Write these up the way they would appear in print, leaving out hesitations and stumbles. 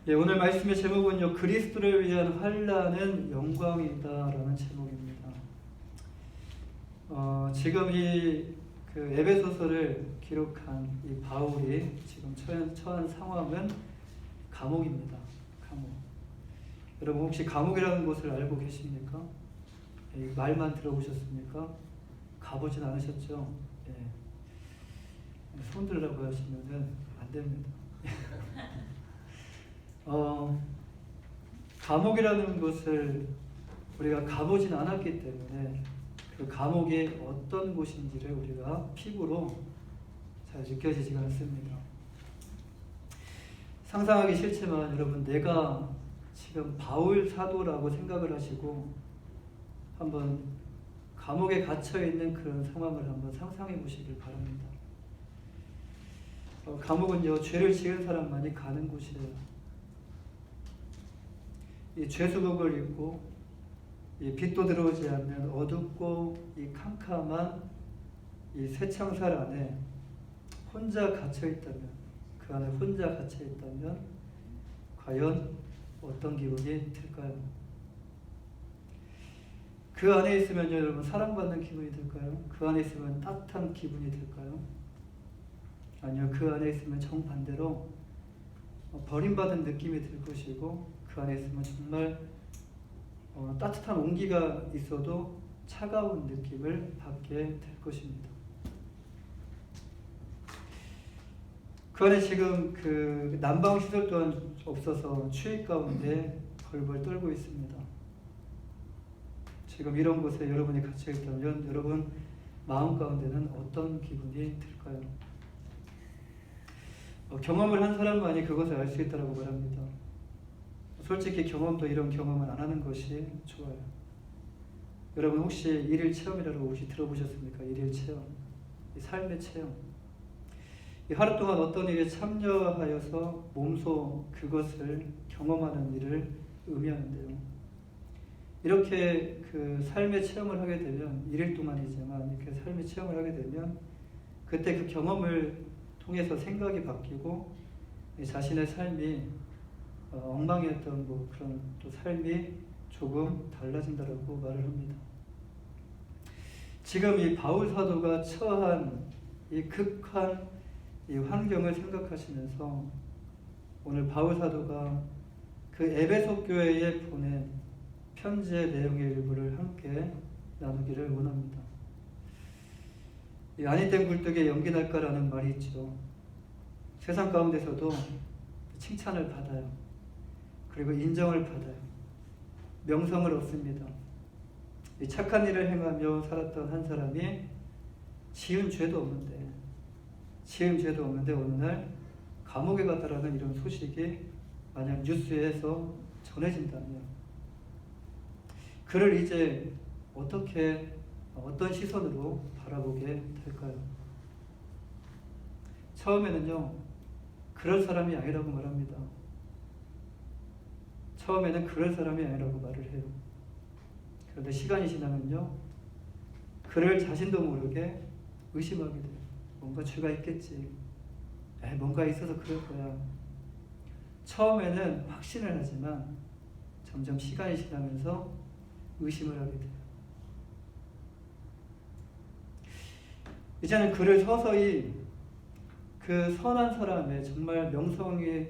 예, 오늘 말씀의 제목은요, 그리스도를 위한 환난은 영광이다라는 제목입니다. 지금 그 에베소서를 기록한 이 바울이 지금 처한 상황은 감옥입니다. 감옥. 여러분 혹시 감옥이라는 곳을 알고 계십니까? 예, 말만 들어보셨습니까? 가보진 않으셨죠? 예. 손 들라고 하시면은 안 됩니다. 감옥이라는 곳을 우리가 가보진 않았기 때문에 그 감옥이 어떤 곳인지를 우리가 피부로 잘 느껴지지가 않습니다. 상상하기 싫지만 여러분, 내가 지금 바울 사도라고 생각을 하시고 한번 감옥에 갇혀있는 그런 상황을 한번 상상해 보시길 바랍니다. 감옥은요, 죄를 지은 사람만이 가는 곳이에요. 이 죄수복을 입고 이 빛도 들어오지 않는 어둡고 이 캄캄한 이 쇠창살 안에 혼자 갇혀 있다면, 그 안에 혼자 갇혀 있다면 과연 어떤 기분이 들까요? 그 안에 있으면요, 여러분, 사랑받는 기분이 들까요? 그 안에 있으면 따뜻한 기분이 들까요? 아니요, 그 안에 있으면 정반대로 버림받은 느낌이 들 것이고, 그 안에 있으면 정말 따뜻한 온기가 있어도 차가운 느낌을 받게 될 것입니다. 그 안에 지금 그 난방 시설 또한 없어서 추위 가운데 벌벌 떨고 있습니다. 지금 이런 곳에 여러분이 갇혀 있다면 여러분 마음 가운데는 어떤 기분이 들까요? 경험을 한 사람만이 그것을 알 수 있다고 말합니다. 솔직히 경험도 이런 경험을 안 하는 것이 좋아요. 여러분 혹시 일일 체험이라고 혹시 들어보셨습니까? 일일 체험, 이 삶의 체험. 이 하루 동안 어떤 일에 참여하여서 몸소 그것을 경험하는 일을 의미하는데요. 이렇게 그 삶의 체험을 하게 되면, 일일 동안이지만 이렇게 삶의 체험을 하게 되면 그때 그 경험을 통해서 생각이 바뀌고 자신의 삶이 엉망이었던 그런 또 삶이 조금 달라진다라고 말을 합니다. 지금 이 바울 사도가 처한 이 극한 이 환경을 생각하시면서 오늘 바울 사도가 그 에베소 교회에 보낸 편지의 내용의 일부를 함께 나누기를 원합니다. 이 아니 된 굴뚝에 연기 날까라는 말이 있죠. 세상 가운데서도 칭찬을 받아요. 그리고 인정을 받아요. 명성을 얻습니다. 이 착한 일을 행하며 살았던 한 사람이 지은 죄도 없는데 어느 날 감옥에 갔다라는 이런 소식이 만약 뉴스에서 전해진다면 그를 이제 어떤 시선으로 바라보게 될까요? 처음에는요, 그럴 사람이 아니라고 말합니다. 처음에는 그럴 사람이 아니라고 말을 해요. 그런데 시간이 지나면요, 그를 자신도 모르게 의심하게 돼요. 뭔가 죄가 있겠지. 뭔가 있어서 그럴 거야. 처음에는 확신을 하지만 점점 시간이 지나면서 의심을 하게 돼요. 이제는 그를 서서히 그 선한 사람의 정말 명성이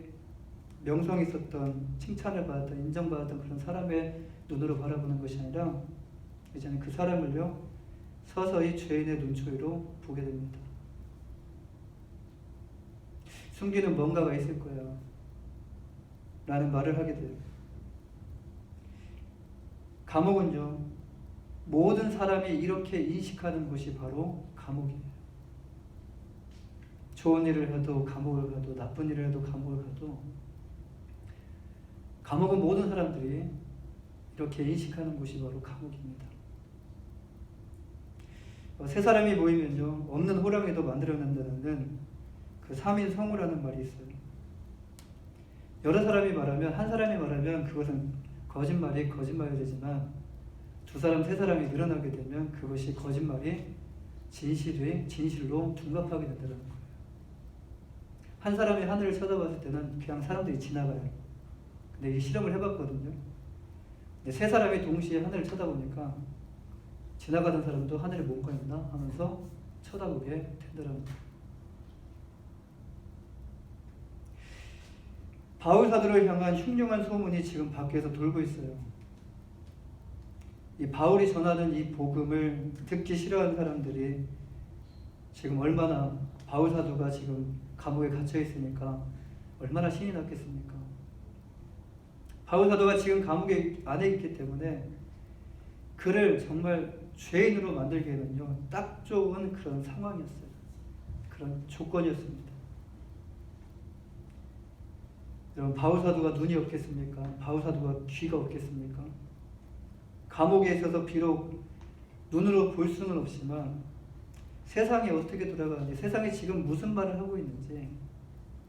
있었던, 칭찬을 받았던, 인정받았던 그런 사람의 눈으로 바라보는 것이 아니라 이제는 그 사람을요, 서서히 죄인의 눈초리로 보게 됩니다. 숨기는 뭔가가 있을 거야 라는 말을 하게 돼요. 감옥은요, 모든 사람이 이렇게 인식하는 곳이 바로 감옥이에요. 좋은 일을 해도 감옥을 가도, 나쁜 일을 해도 감옥을 가도, 감옥은 모든 사람들이 이렇게 인식하는 곳이 바로 감옥입니다. 세 사람이 모이면요, 없는 호랑이도 만들어낸다는 그 3인 성우라는 말이 있어요. 여러 사람이 말하면, 한 사람이 말하면 그것은 거짓말이 되지만 두 사람, 세 사람이 늘어나게 되면 그것이 거짓말이 진실로 둔갑하게 된다는 거예요. 한 사람이 하늘을 쳐다봤을 때는 그냥 사람들이 지나가요. 근데 이 실험을 해봤거든요. 근데 세 사람이 동시에 하늘을 쳐다보니까 지나가던 사람도 하늘에 뭔가 있나 하면서 쳐다보게 되더라고요. 바울 사도를 향한 흉흉한 소문이 지금 밖에서 돌고 있어요. 이 바울이 전하는 이 복음을 듣기 싫어하는 사람들이 지금 얼마나, 바울 사도가 지금 감옥에 갇혀 있으니까 얼마나 신이 났겠습니까? 바울 사도가 지금 감옥에 안에 있기 때문에 그를 정말 죄인으로 만들기에는요, 딱 좋은 그런 상황이었어요. 그런 조건이었습니다. 여러분, 바울 사도가 눈이 없겠습니까? 바울 사도가 귀가 없겠습니까? 감옥에 있어서 비록 눈으로 볼 수는 없지만 세상이 어떻게 돌아가는지, 세상이 지금 무슨 말을 하고 있는지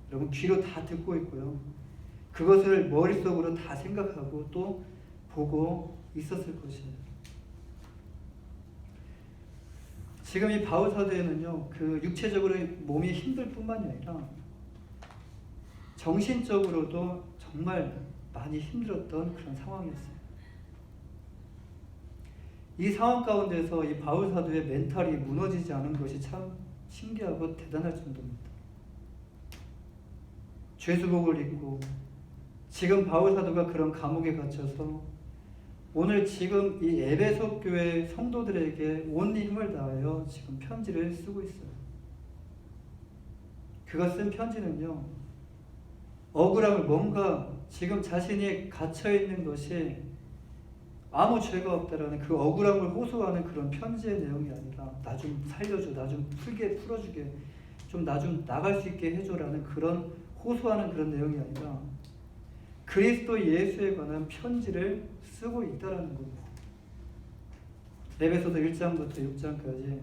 여러분 귀로 다 듣고 있고요. 그것을 머릿속으로 다 생각하고 또 보고 있었을 것이에요. 지금 이 바울 사도에는요, 그 육체적으로 몸이 힘들 뿐만이 아니라 정신적으로도 정말 많이 힘들었던 그런 상황이었어요. 이 상황 가운데서 이 바울 사도의 멘탈이 무너지지 않은 것이 참 신기하고 대단할 정도입니다. 죄수복을 입고 지금 바울 사도가 그런 감옥에 갇혀서 오늘 지금 이 에베소 교회 성도들에게 온 힘을 다하여 지금 편지를 쓰고 있어요. 그가 쓴 편지는요, 억울함을, 뭔가 지금 자신이 갇혀있는 것이 아무 죄가 없다라는 그 억울함을 호소하는 그런 편지의 내용이 아니라 나 좀 살려줘, 나 좀 풀어주게, 좀 나 좀 나갈 수 있게 해줘라는 그런 호소하는 그런 내용이 아니라 그리스도 예수에 관한 편지를 쓰고 있다라는 겁니다. 에베소서 1장부터 6장까지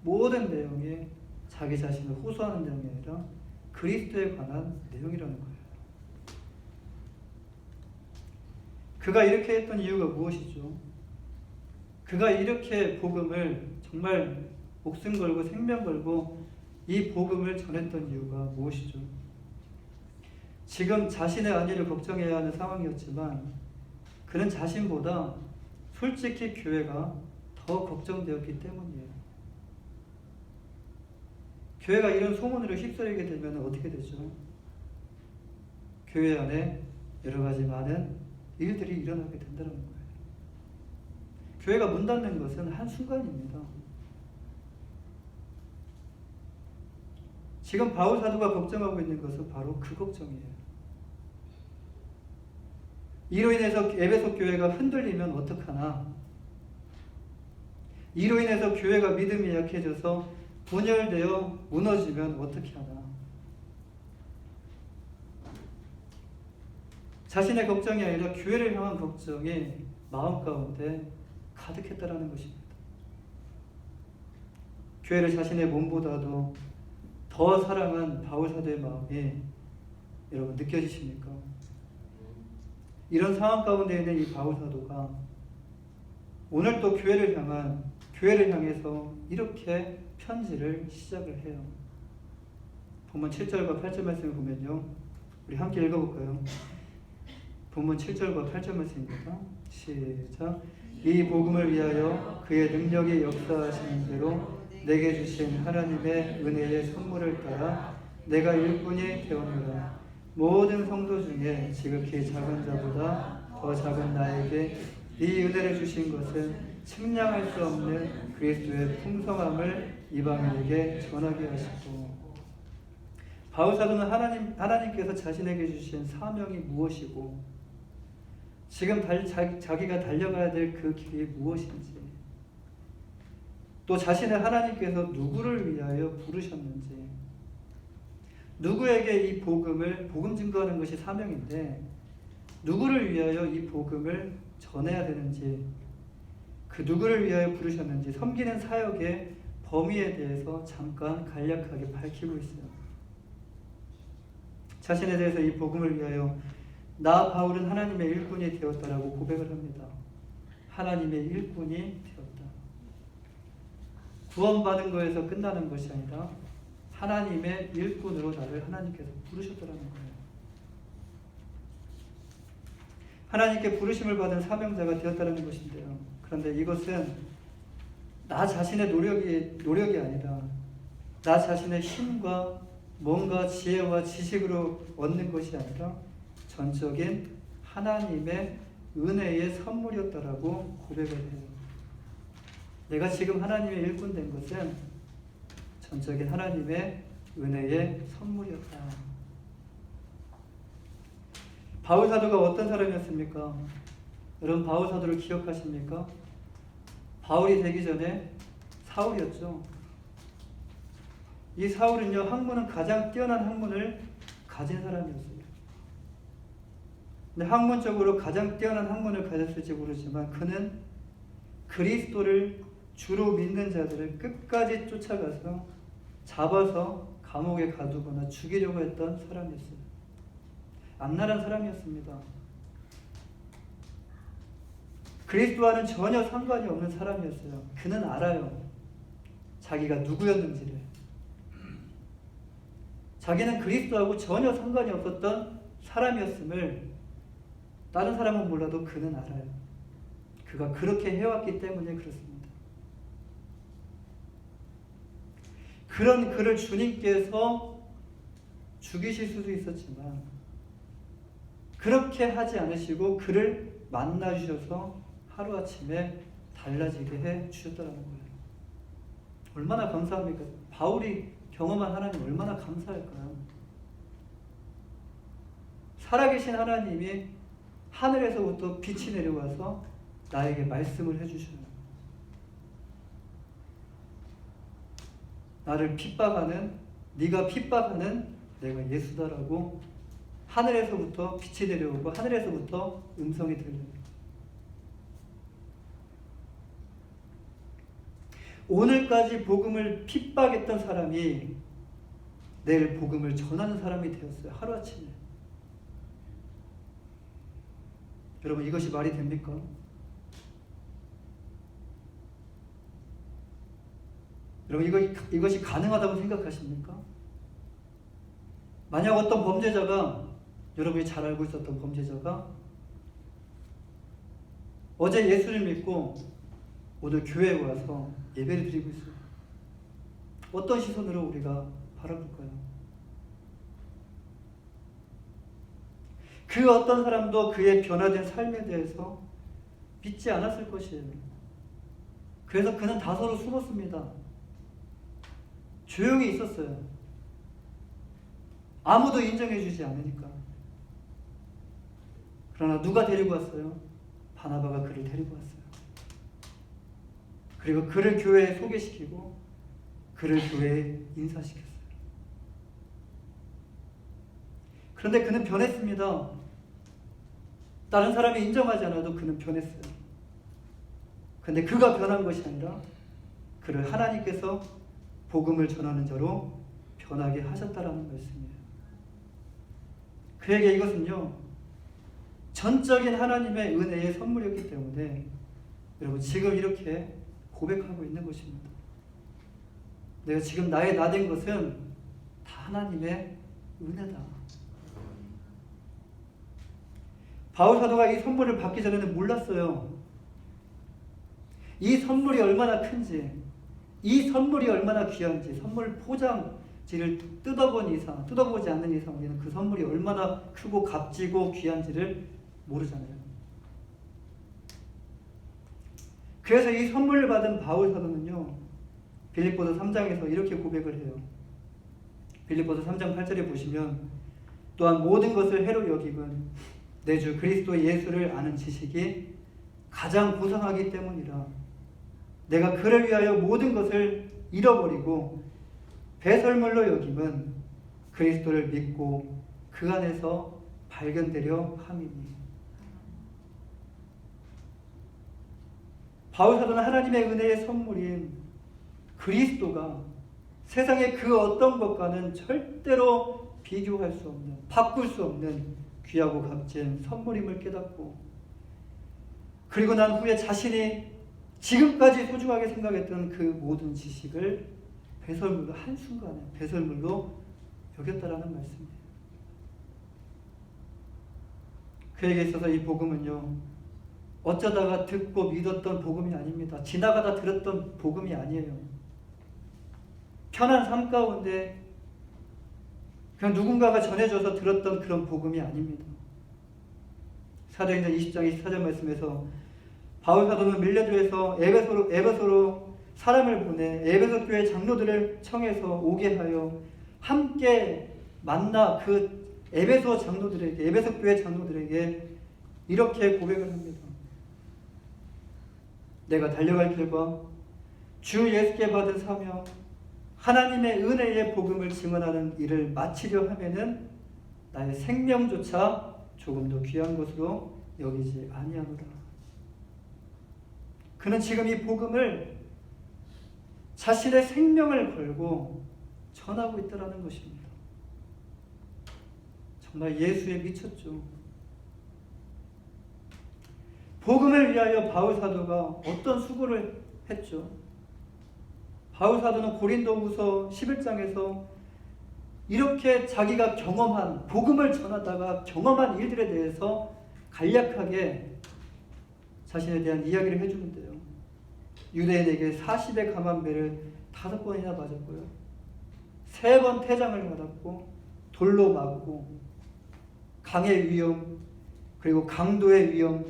모든 내용이 자기 자신을 호소하는 내용이 아니라 그리스도에 관한 내용이라는 거예요. 그가 이렇게 했던 이유가 무엇이죠? 그가 이렇게 복음을 정말 목숨 걸고 생명 걸고 이 복음을 전했던 이유가 무엇이죠? 지금 자신의 안위를 걱정해야 하는 상황이었지만 그는 자신보다 솔직히 교회가 더 걱정되었기 때문이에요. 교회가 이런 소문으로 휩쓸리게 되면 어떻게 되죠? 교회 안에 여러 가지 많은 일들이 일어나게 된다는 거예요. 교회가 문 닫는 것은 한순간입니다. 지금 바울 사도가 걱정하고 있는 것은 바로 그 걱정이에요. 이로 인해서 에베소 교회가 흔들리면 어떡하나? 이로 인해서 교회가 믿음이 약해져서 분열되어 무너지면 어떻게 하나? 자신의 걱정이 아니라 교회를 향한 걱정이 마음 가운데 가득했다라는 것입니다. 교회를 자신의 몸보다도 더 사랑한 바울 사도의 마음이 여러분 느껴지십니까? 이런 상황 가운데 있는 이 바울 사도가 오늘 또 교회를 향해서 이렇게 편지를 시작을 해요. 본문 7절과 8절 말씀을 보면요, 우리 함께 읽어볼까요? 본문 7절과 8절 말씀입니다. 시작. 이 복음을 위하여 그의 능력이 역사하시는 대로 내게 주신 하나님의 은혜의 선물을 따라 내가 일꾼이 되었노라. 모든 성도 중에 지극히 작은 자보다 더 작은 나에게 이 은혜를 주신 것은 측량할 수 없는 그리스도의 풍성함을 이방인에게 전하게 하시고. 바울 사도는 하나님께서 자신에게 주신 사명이 무엇이고 지금 자기가 달려가야 될 그 길이 무엇인지, 또 자신의 하나님께서 누구를 위하여 부르셨는지, 누구에게 이 복음 증거하는 것이 사명인데 누구를 위하여 이 복음을 전해야 되는지, 그 누구를 위하여 부르셨는지 섬기는 사역의 범위에 대해서 잠깐 간략하게 밝히고 있어요. 자신에 대해서 이 복음을 위하여 나 바울은 하나님의 일꾼이 되었다라고 고백을 합니다. 하나님의 일꾼이 되었다. 구원받은 거에서 끝나는 것이 아니라 하나님의 일꾼으로 나를 하나님께서 부르셨다는 거예요. 하나님께 부르심을 받은 사명자가 되었다는 것인데요. 그런데 이것은 나 자신의 노력이 아니라 나 자신의 힘과 뭔가 지혜와 지식으로 얻는 것이 아니라 전적인 하나님의 은혜의 선물이었다라고 고백을 해요. 내가 지금 하나님의 일꾼 된 것은 전적인 하나님의 은혜의 선물이었다. 바울 사도가 어떤 사람이었습니까? 여러분 바울 사도를 기억하십니까? 바울이 되기 전에 사울이었죠. 이 사울은요, 학문은 가장 뛰어난 학문을 가진 사람이었어요. 근데 학문적으로 가장 뛰어난 학문을 가졌을지 모르지만 그는 그리스도를 주로 믿는 자들을 끝까지 쫓아가서 잡아서 감옥에 가두거나 죽이려고 했던 사람이었어요. 악랄한 사람이었습니다. 그리스도와는 전혀 상관이 없는 사람이었어요. 그는 알아요. 자기가 누구였는지를. 자기는 그리스도하고 전혀 상관이 없었던 사람이었음을 다른 사람은 몰라도 그는 알아요. 그가 그렇게 해왔기 때문에 그렇습니다. 그런 그를 주님께서 죽이실 수도 있었지만 그렇게 하지 않으시고 그를 만나주셔서 하루아침에 달라지게 해주셨다는 거예요. 얼마나 감사합니까? 바울이 경험한 하나님 얼마나 감사할까요? 살아계신 하나님이 하늘에서부터 빛이 내려와서 나에게 말씀을 해주셔요. 나를 핍박하는, 네가 핍박하는 내가 예수다라고 하늘에서부터 빛이 내려오고 하늘에서부터 음성이 들려요. 오늘까지 복음을 핍박했던 사람이 내일 복음을 전하는 사람이 되었어요. 하루아침에. 여러분 이것이 말이 됩니까? 여러분 이것이 가능하다고 생각하십니까? 만약 어떤 범죄자가, 여러분이 잘 알고 있었던 범죄자가 어제 예수를 믿고 오늘 교회에 와서 예배를 드리고 있어요. 어떤 시선으로 우리가 바라볼까요? 그 어떤 사람도 그의 변화된 삶에 대해서 믿지 않았을 것이에요. 그래서 그는 다소로 숨었습니다. 조용히 있었어요. 아무도 인정해주지 않으니까. 그러나 누가 데리고 왔어요? 바나바가 그를 데리고 왔어요. 그리고 그를 교회에 소개시키고 그를 교회에 인사시켰어요. 그런데 그는 변했습니다. 다른 사람이 인정하지 않아도 그는 변했어요. 그런데 그가 변한 것이 아니라 그를 하나님께서 복음을 전하는 자로 변하게 하셨다라는 말씀이에요. 그에게 이것은요, 전적인 하나님의 은혜의 선물이었기 때문에 여러분 지금 이렇게 고백하고 있는 것입니다. 내가 지금 나의 나 된 것은 다 하나님의 은혜다. 바울 사도가 이 선물을 받기 전에는 몰랐어요. 이 선물이 얼마나 큰지, 이 선물이 얼마나 귀한지, 선물 포장지를 뜯어보지 않는 이상 우리는 그 선물이 얼마나 크고 값지고 귀한지를 모르잖아요. 그래서 이 선물을 받은 바울 사도는요, 빌립보서 3장에서 이렇게 고백을 해요. 빌립보서 3장 8절에 보시면 또한 모든 것을 해로 여김은 내 주 그리스도 예수를 아는 지식이 가장 고상하기 때문이라. 내가 그를 위하여 모든 것을 잃어버리고 배설물로 여김은 그리스도를 믿고 그 안에서 발견되려 함이니. 바울 사도는 하나님의 은혜의 선물인 그리스도가 세상의 그 어떤 것과는 절대로 비교할 수 없는, 바꿀 수 없는 귀하고 값진 선물임을 깨닫고, 그리고 난 후에 자신이 지금까지 소중하게 생각했던 그 모든 지식을 배설물로, 한순간에 배설물로 여겼다라는 말씀이에요. 그에게 있어서 이 복음은요, 어쩌다가 듣고 믿었던 복음이 아닙니다. 지나가다 들었던 복음이 아니에요. 편한 삶 가운데 그냥 누군가가 전해줘서 들었던 그런 복음이 아닙니다. 사도행전 20장 24절 말씀에서 바울 사도는 밀레도에서 에베소로 사람을 보내 에베소 교회 장로들을 청해서 오게 하여 함께 만나 그 에베소 교회 장로들에게 이렇게 고백을 합니다. 내가 달려갈 길과 주 예수께 받은 사명, 하나님의 은혜의 복음을 증언하는 일을 마치려 하면은 나의 생명조차 조금 더 귀한 것으로 여기지 아니하노라. 그는 지금 이 복음을 자신의 생명을 걸고 전하고 있다는 것입니다. 정말 예수에 미쳤죠. 복음을 위하여 바울 사도가 어떤 수고를 했죠. 바울 사도는 고린도후서 11장에서 이렇게 자기가 경험한, 복음을 전하다가 경험한 일들에 대해서 간략하게 자신에 대한 이야기를 해주는데요. 유대인에게 40의 감한 배를 5번이나 맞았고요. 3번 태장을 받았고 돌로 맞고 강의 위험, 그리고 강도의 위험,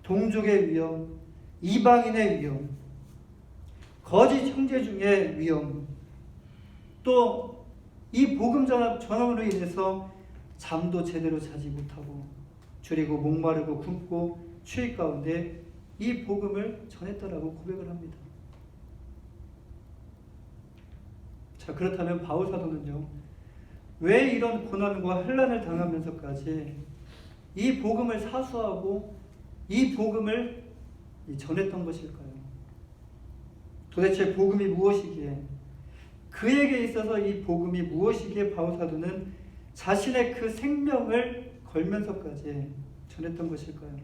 동족의 위험, 이방인의 위험, 거짓 형제 중의 위험, 또 이 복음 전함으로 인해서 잠도 제대로 자지 못하고 줄이고 목마르고 굶고 추위 가운데 이 복음을 전했다라고 고백을 합니다. 자, 그렇다면 바울 사도는요, 왜 이런 고난과 환난을 당하면서까지 이 복음을 사수하고 이 복음을 전했던 것일까요? 도대체 복음이 무엇이기에, 그에게 있어서 이 복음이 무엇이기에 바울 사도는 자신의 그 생명을 걸면서까지 전했던 것일까요?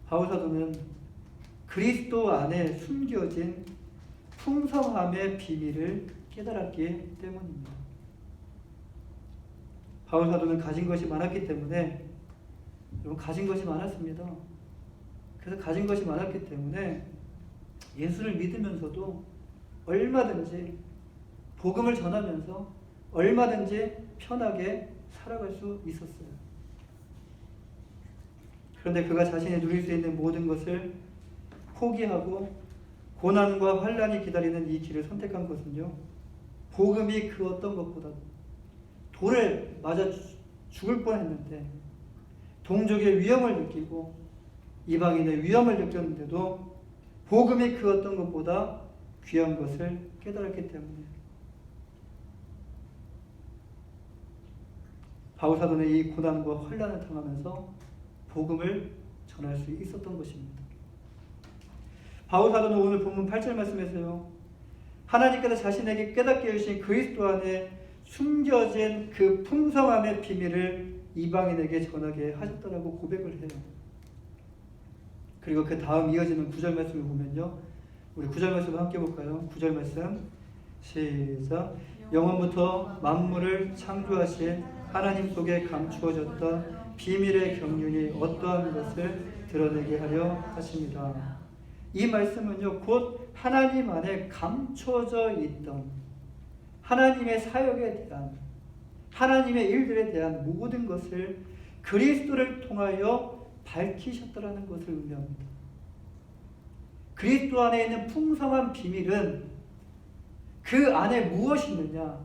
바울 사도는 그리스도 안에 숨겨진 풍성함의 비밀을 깨달았기 때문입니다. 바울 사도는 가진 것이 많았기 때문에, 여러분, 가진 것이 많았습니다. 그래서 가진 것이 많았기 때문에 예수를 믿으면서도 얼마든지 복음을 전하면서 얼마든지 편하게 살아갈 수 있었어요. 그런데 그가 자신이 누릴 수 있는 모든 것을 포기하고 고난과 환난이 기다리는 이 길을 선택한 것은요, 복음이 그 어떤 것보다 돌을 맞아 죽을 뻔했는데 동족의 위험을 느끼고 이방인의 위험을 느꼈는데도 복음이 그 어떤 것보다 귀한 것을 깨달았기 때문에 바울 사도는 이 고난과 환난을 당하면서 복음을 전할 수 있었던 것입니다. 바울 사도는 오늘 본문 8절 말씀에서요, 하나님께서 자신에게 깨닫게 해주신 그리스도 안에 숨겨진 그 풍성함의 비밀을 이방인에게 전하게 하셨다라고 고백을 해요. 그리고 그 다음 이어지는 9절 말씀을 보면요, 우리 9절 말씀을 함께 볼까요? 9절 말씀 시작. 영원부터 만물을 창조하신 하나님 속에 감추어졌던 비밀의 경륜이 어떠한 것을 드러내게 하려 하십니다. 이 말씀은요, 곧 하나님 안에 감춰져 있던 하나님의 사역에 대한, 하나님의 일들에 대한 모든 것을 그리스도를 통하여 밝히셨다라는 것을 의미합니다. 그리스도 안에 있는 풍성한 비밀은 그 안에 무엇이 있느냐?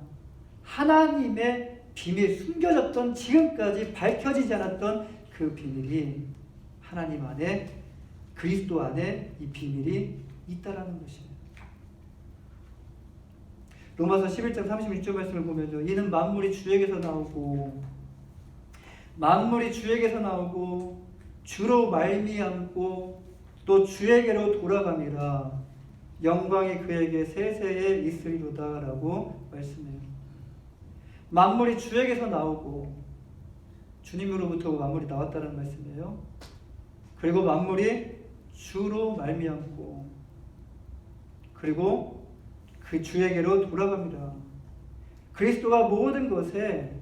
하나님의 비밀, 숨겨졌던, 지금까지 밝혀지지 않았던 그 비밀이 하나님 안에, 그리스도 안에 이 비밀이 있다라는 것이에요. 로마서 11장 36절 말씀을 보면요, 이는 만물이 주에게서 나오고 주로 말미암고 또 주에게로 돌아감이라 영광이 그에게 세세에 있으리로다 라고 말씀해요. 만물이 주에게서 나오고 주님으로부터 만물이 나왔다는 말씀이에요. 그리고 만물이 주로 말미암고 그리고 그 주에게로 돌아갑니다. 그리스도가 모든 것에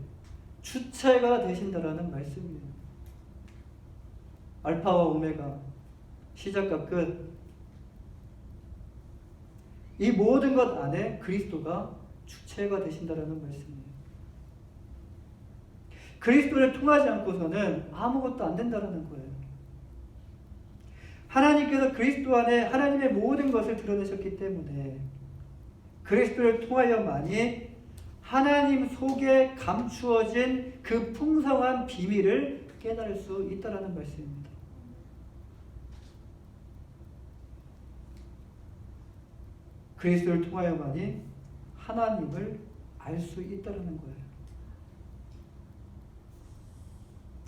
주체가 되신다라는 말씀이에요. 알파와 오메가, 시작과 끝. 이 모든 것 안에 그리스도가 주체가 되신다라는 말씀이에요. 그리스도를 통하지 않고서는 아무것도 안 된다라는 거예요. 하나님께서 그리스도 안에 하나님의 모든 것을 드러내셨기 때문에 그리스도를 통하여만이 하나님 속에 감추어진 그 풍성한 비밀을 깨달을 수 있다라는 말씀입니다. 그리스도를 통하여만이 하나님을 알 수 있다라는 거예요.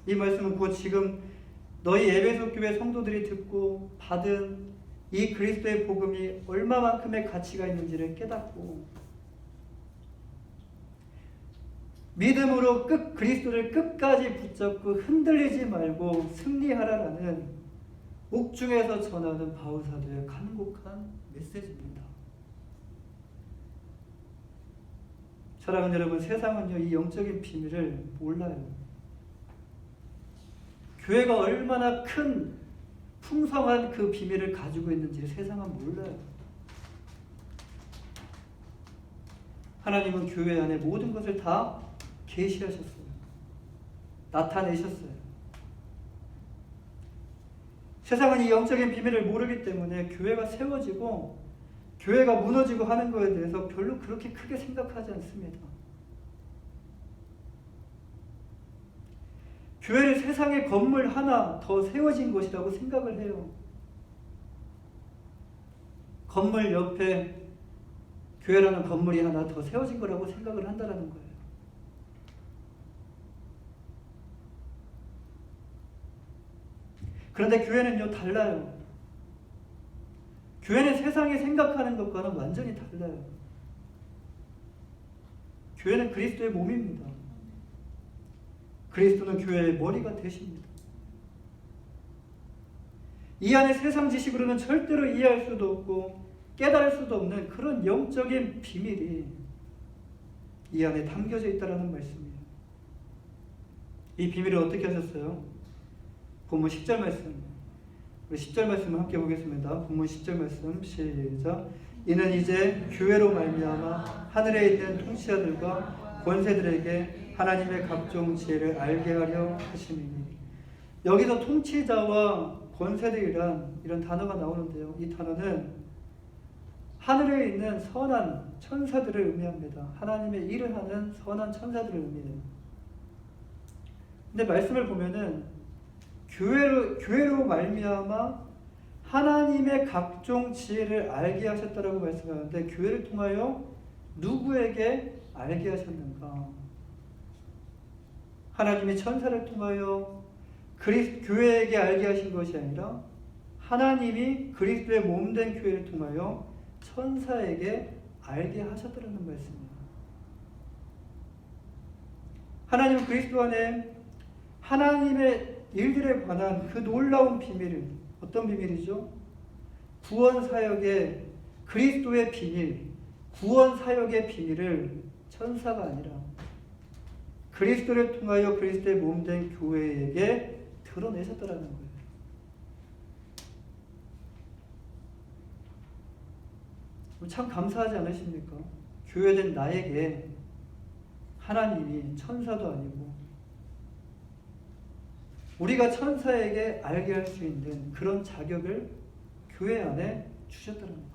이 말씀은 곧 지금 너희 에베소 교회 성도들이 듣고 받은 이 그리스도의 복음이 얼마만큼의 가치가 있는지를 깨닫고 믿음으로 그리스도를 끝까지 붙잡고 흔들리지 말고 승리하라라는 옥중에서 전하는 바울사도의 간곡한 메시지입니다. 사랑하는 여러분, 세상은요 이 영적인 비밀을 몰라요. 교회가 얼마나 큰 풍성한 그 비밀을 가지고 있는지 세상은 몰라요. 하나님은 교회 안에 모든 것을 다 계시하셨어요. 나타내셨어요. 세상은 이 영적인 비밀을 모르기 때문에 교회가 세워지고 교회가 무너지고 하는 것에 대해서 별로 그렇게 크게 생각하지 않습니다. 교회를 세상의 건물 하나 더 세워진 것이라고 생각을 해요. 건물 옆에 교회라는 건물이 하나 더 세워진 거라고 생각을 한다는 거예요. 그런데 교회는요 달라요. 교회는 세상이 생각하는 것과는 완전히 달라요. 교회는 그리스도의 몸입니다. 그리스도는 교회의 머리가 되십니다. 이 안에 세상 지식으로는 절대로 이해할 수도 없고 깨달을 수도 없는 그런 영적인 비밀이 이 안에 담겨져 있다는 말씀이에요. 이 비밀을 어떻게 하셨어요? 본문 10절 말씀. 우리 10절 말씀을 함께 보겠습니다. 본문 10절 말씀 시작. 이는 이제 교회로 말미암아 하늘에 있는 통치자들과 권세들에게 하나님의 각종 지혜를 알게 하려 하심이니. 여기서 통치자와 권세들이란 이런 단어가 나오는데요. 이 단어는 하늘에 있는 선한 천사들을 의미합니다. 하나님의 일을 하는 선한 천사들을 의미해요. 근데 말씀을 보면은 교회로 말미암아 하나님의 각종 지혜를 알게 하셨다라고 말씀하는데 교회를 통하여 누구에게 알게 하셨는가? 하나님이 천사를 통하여 교회에게 알게 하신 것이 아니라 하나님이 그리스도의 몸된 교회를 통하여 천사에게 알게 하셨다는 말씀입니다. 하나님은 그리스도 안에 하나님의 일들에 관한 그 놀라운 비밀을, 어떤 비밀이죠? 구원 사역의 그리스도의 비밀, 구원 사역의 비밀을 천사가 아니라 그리스도를 통하여 그리스도의 몸된 교회에게 드러내셨다라는 거예요. 참 감사하지 않으십니까? 교회된 나에게 하나님이 천사도 아니고 우리가 천사에게 알게 할 수 있는 그런 자격을 교회 안에 주셨다는 거예요.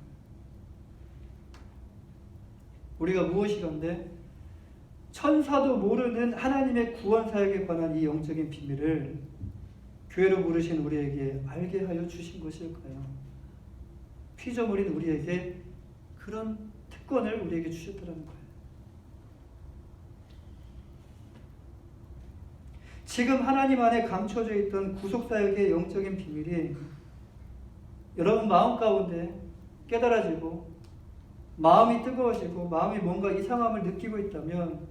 우리가 무엇이건데 천사도 모르는 하나님의 구원 사역에 관한 이 영적인 비밀을 교회로 부르신 우리에게 알게 하여 주신 것일까요? 피조물인 우리에게 그런 특권을 우리에게 주셨다는 거예요. 지금 하나님 안에 감춰져 있던 구속사역의 영적인 비밀이 여러분 마음 가운데 깨달아지고 마음이 뜨거워지고 마음이 뭔가 이상함을 느끼고 있다면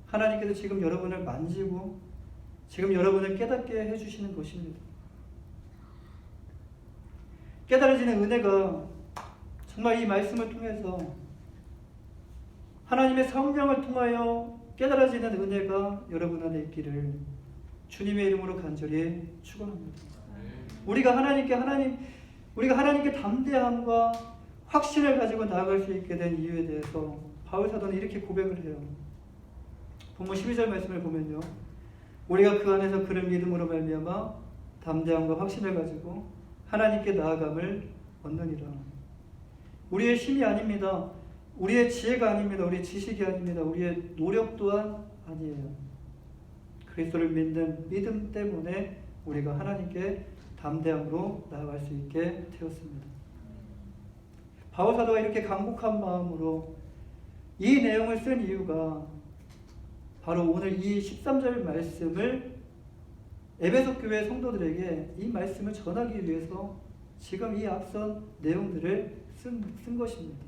하나님께서 지금 여러분을 만지고 지금 여러분을 깨닫게 해주시는 것입니다. 깨달아지는 은혜가 정말 이 말씀을 통해서 하나님의 성령을 통하여 깨달아지는 은혜가 여러분 안에 있기를 주님의 이름으로 간절히 축원합니다. 우리가 하나님께 담대함과 확신을 가지고 나아갈 수 있게 된 이유에 대해서 바울 사도는 이렇게 고백을 해요. 본문 12절 말씀을 보면요, 우리가 그 안에서 그를 믿음으로 말미암아 담대함과 확신을 가지고 하나님께 나아감을 얻느니라. 우리의 힘이 아닙니다. 우리의 지혜가 아닙니다. 우리의 지식이 아닙니다. 우리의 노력 또한 아니에요. 그리스도를 믿는 믿음 때문에 우리가 하나님께 담대함으로 나아갈 수 있게 되었습니다. 바울 사도가 이렇게 강복한 마음으로 이 내용을 쓴 이유가 바로 오늘 이 13절 말씀을 에베소 교회 성도들에게 이 말씀을 전하기 위해서 지금 이 앞선 내용들을 쓴 것입니다.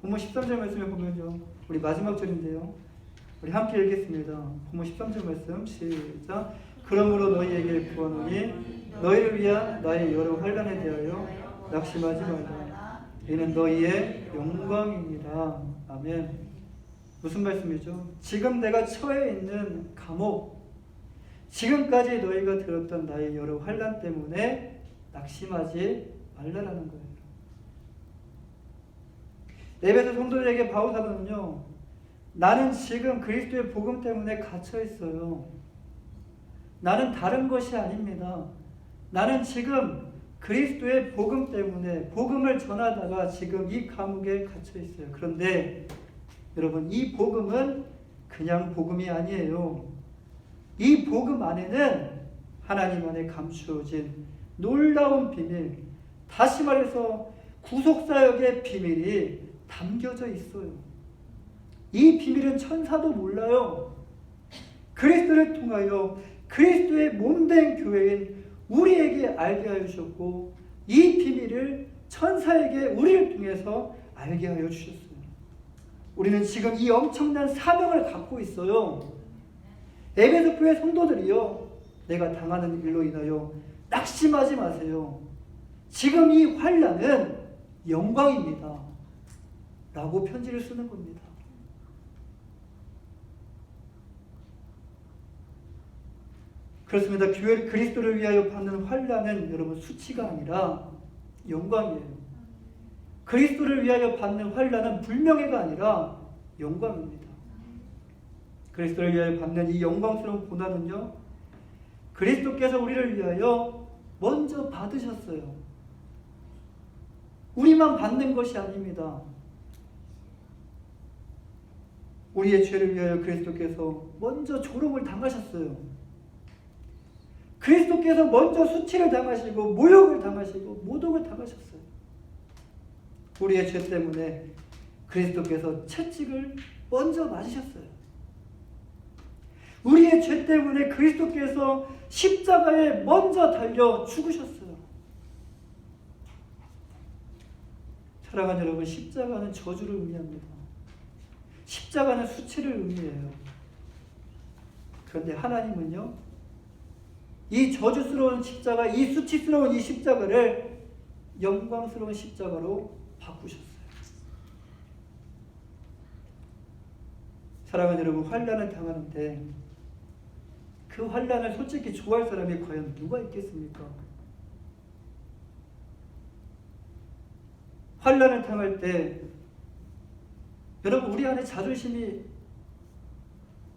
본문 13절 말씀을 보면요, 우리 마지막 절인데요, 우리 함께 읽겠습니다. 본문 13절 말씀 시작. 그러므로 너희에게 구하노니 너희를 위한 나의 여러 환난에 대하여 낙심하지 말라. 이는 너희의 영광이니라. 아멘. 무슨 말씀이죠? 지금 내가 처해 있는 감옥, 지금까지 너희가 들었던 나의 여러 환난 때문에 낙심하지 말라라는 거예요. 에베소 성도들에게 바울 사도는요, 나는 지금 그리스도의 복음 때문에 갇혀 있어요. 나는 다른 것이 아닙니다. 나는 지금 그리스도의 복음 때문에 복음을 전하다가 지금 이 감옥에 갇혀 있어요. 그런데 여러분, 이 복음은 그냥 복음이 아니에요. 이 복음 안에는 하나님 안에 감추어진 놀라운 비밀, 다시 말해서 구속사역의 비밀이 담겨져 있어요. 이 비밀은 천사도 몰라요. 그리스도를 통하여 그리스도의 몸된 교회인 우리에게 알게 하여 주셨고, 이 비밀을 천사에게 우리를 통해서 알게 하여 주셨어요. 우리는 지금 이 엄청난 사명을 갖고 있어요. 에베소 교회 성도들이요, 내가 당하는 일로 인하여 낙심하지 마세요. 지금 이 환난은 영광입니다. 라고 편지를 쓰는 겁니다. 그렇습니다. 교회 그리스도를 위하여 받는 환난은 여러분 수치가 아니라 영광이에요. 그리스도를 위하여 받는 환난은 불명예가 아니라 영광입니다. 그리스도를 위하여 받는 이 영광스러운 고난은요, 그리스도께서 우리를 위하여 먼저 받으셨어요. 우리만 받는 것이 아닙니다. 우리의 죄를 위하여 그리스도께서 먼저 조롱을 당하셨어요. 그리스도께서 먼저 수치를 당하시고 모욕을 당하시고 모독을 당하셨어요. 우리의 죄 때문에 그리스도께서 채찍을 먼저 맞으셨어요. 우리의 죄 때문에 그리스도께서 십자가에 먼저 달려 죽으셨어요. 사랑하는 여러분, 십자가는 저주를 의미합니다. 십자가는 수치를 의미해요. 그런데 하나님은요, 이 저주스러운 십자가, 이 수치스러운 이 십자가를 영광스러운 십자가로 바꾸셨어요. 사랑하는 여러분, 환난을 당하는데 그 환난을 솔직히 좋아할 사람이 과연 누가 있겠습니까? 환난을 당할 때 여러분, 우리 안에 자존심이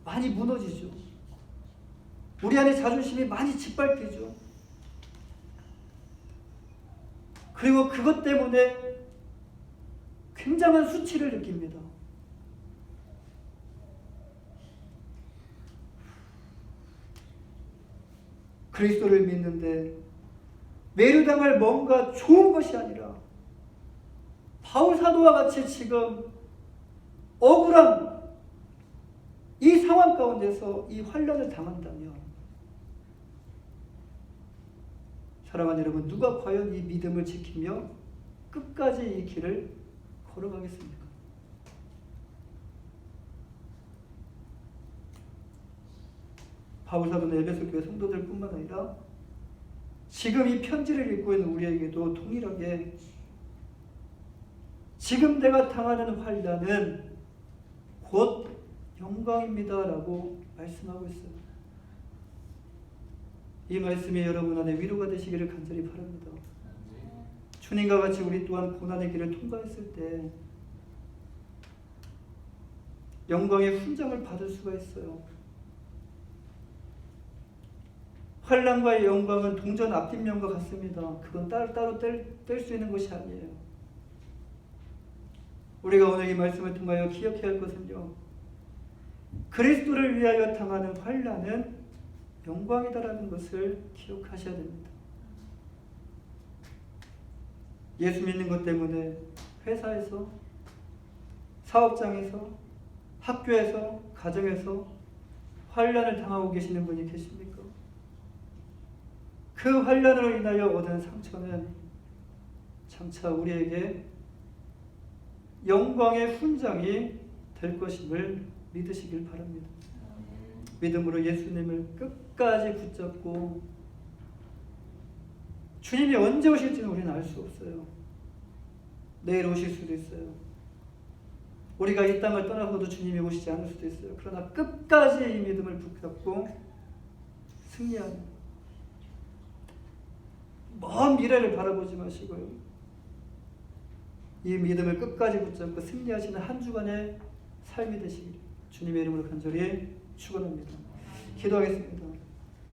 많이 무너지죠. 우리 안에 자존심이 많이 짓밟히죠. 그리고 그것 때문에 굉장한 수치를 느낍니다. 그리스도를 믿는데 매료당할 뭔가 좋은 것이 아니라 바울 사도와 같이 지금 억울한 이 상황 가운데서 이 환난을 당한다면, 사랑하는 여러분, 누가 과연 이 믿음을 지키며 끝까지 이 길을 걸어가겠습니까? 바울 사도는 에베소 교회 성도들뿐만 아니라 지금 이 편지를 읽고 있는 우리에게도 동일하게 지금 내가 당하는 환난은 곧 영광입니다라고 말씀하고 있어요. 이 말씀이 여러분 안에 위로가 되시기를 간절히 바랍니다. 주님과 같이 우리 또한 고난의 길을 통과했을 때 영광의 훈장을 받을 수가 있어요. 환난과의 영광은 동전 앞뒷면과 같습니다. 그건 따로 뗄 수 있는 것이 아니에요. 우리가 오늘 이 말씀을 통하여 기억해야 할 것은요, 그리스도를 위하여 당하는 환난은 영광이다라는 것을 기억하셔야 됩니다. 예수 믿는 것 때문에 회사에서, 사업장에서, 학교에서, 가정에서 환난을 당하고 계시는 분이 계십니까? 그 환난으로 인하여 얻은 상처는 장차 우리에게 영광의 훈장이 될 것임을 믿으시길 바랍니다. 믿음으로 예수님을 끝까지 붙잡고, 주님이 언제 오실지는 우리는 알 수 없어요. 내일 오실 수도 있어요. 우리가 이 땅을 떠나고도 주님이 오시지 않을 수도 있어요. 그러나 끝까지 이 믿음을 붙잡고 승리하는, 먼 미래를 바라보지 마시고요, 이 믿음을 끝까지 붙잡고 승리하시는 한 주간의 삶이 되시기를 주님의 이름으로 간절히 축원합니다. 기도하겠습니다.